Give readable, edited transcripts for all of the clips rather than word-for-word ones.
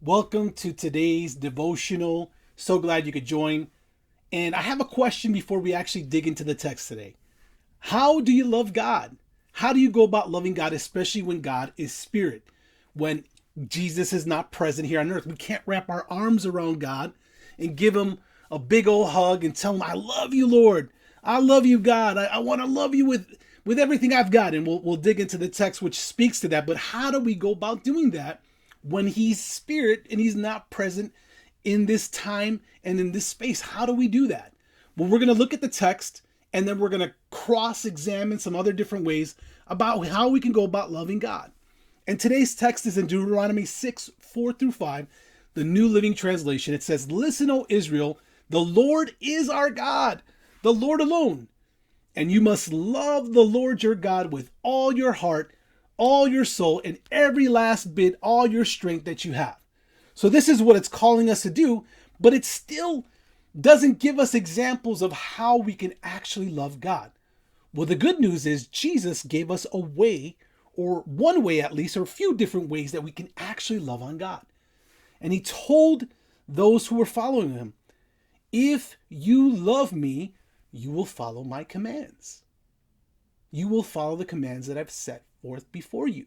Welcome to today's devotional. So glad you could join. And I have a question before we actually dig into the text today. How do you love God? How do you go about loving God, especially when God is spirit? When Jesus is not present here on earth, we can't wrap our arms around God and give him a big old hug and tell him, I love you, Lord. I love you, God. I want to love you with everything I've got. And we'll dig into the text which speaks to that. But how do we go about doing that when he's spirit and he's not present in this time and in this space? How do we do that? Well, we're going to look at the text and then we're going to cross-examine some other different ways about how we can go about loving God. And today's text is in Deuteronomy 6:4-5, the New Living Translation. It says, "Listen, O Israel, the Lord is our God, the Lord alone. And you must love the Lord your God with all your heart, all your soul, and every last bit, all your strength that you have." So this is what it's calling us to do, but it still doesn't give us examples of how we can actually love God. Well, the good news is Jesus gave us a way, or one way at least, or a few different ways that we can actually love on God. And he told those who were following him, if you love me, you will follow my commands. You will follow the commands that I've set forth before you.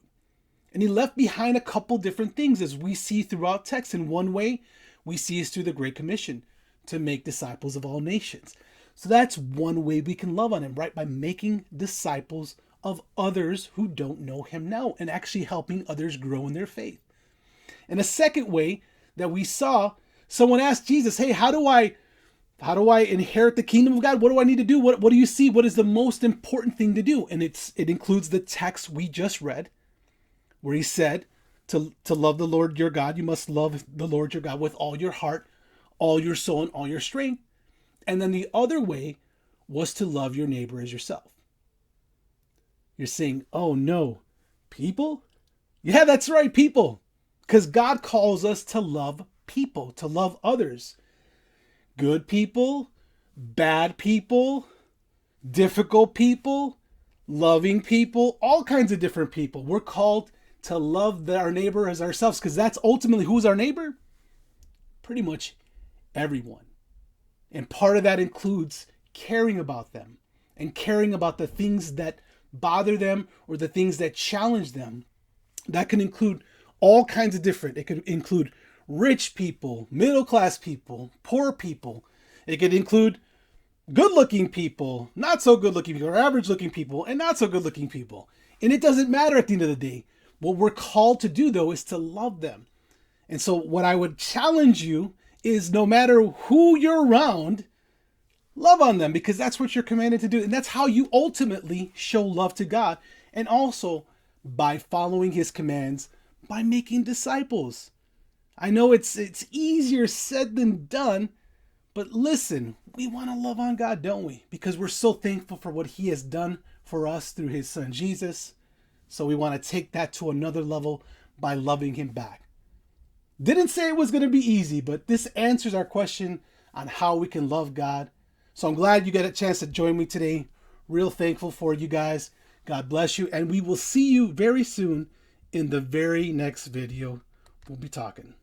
And he left behind a couple different things as we see throughout text. In one way, we see is through the Great Commission to make disciples of all nations. So that's one way we can love on him, right? By making disciples of others who don't know him now and actually helping others grow in their faith. And a second way that we saw, someone asked Jesus, hey, how do I inherit the kingdom of God? What do I need to do? What do you see? What is the most important thing to do? And it includes the text we just read, where he said to love the Lord your God, you must love the Lord your God with all your heart, all your soul, and all your strength. And then the other way was to love your neighbor as yourself. You're saying, oh no, people? Yeah, that's right, people. Because God calls us to love people, to love others. Good people, bad people, difficult people, loving people, all kinds of different people. We're called to love our neighbor as ourselves, because that's ultimately who's our neighbor? Pretty much everyone. And part of that includes caring about them and caring about the things that bother them or the things that challenge them. That can include all kinds of different. It could include rich people, middle-class people, poor people. It could include good-looking people, not so good-looking people, or average-looking people, and not so good-looking people. And it doesn't matter at the end of the day. What we're called to do, though, is to love them. And so what I would challenge you is, no matter who you're around, love on them, because that's what you're commanded to do. And that's how you ultimately show love to God. And also by following his commands, by making disciples. I know it's easier said than done, but listen, we want to love on God, don't we? Because we're so thankful for what he has done for us through his son, Jesus. So we want to take that to another level by loving him back. Didn't say it was going to be easy, but this answers our question on how we can love God. So I'm glad you got a chance to join me today. Real thankful for you guys. God bless you. And we will see you very soon in the very next video. We'll be talking.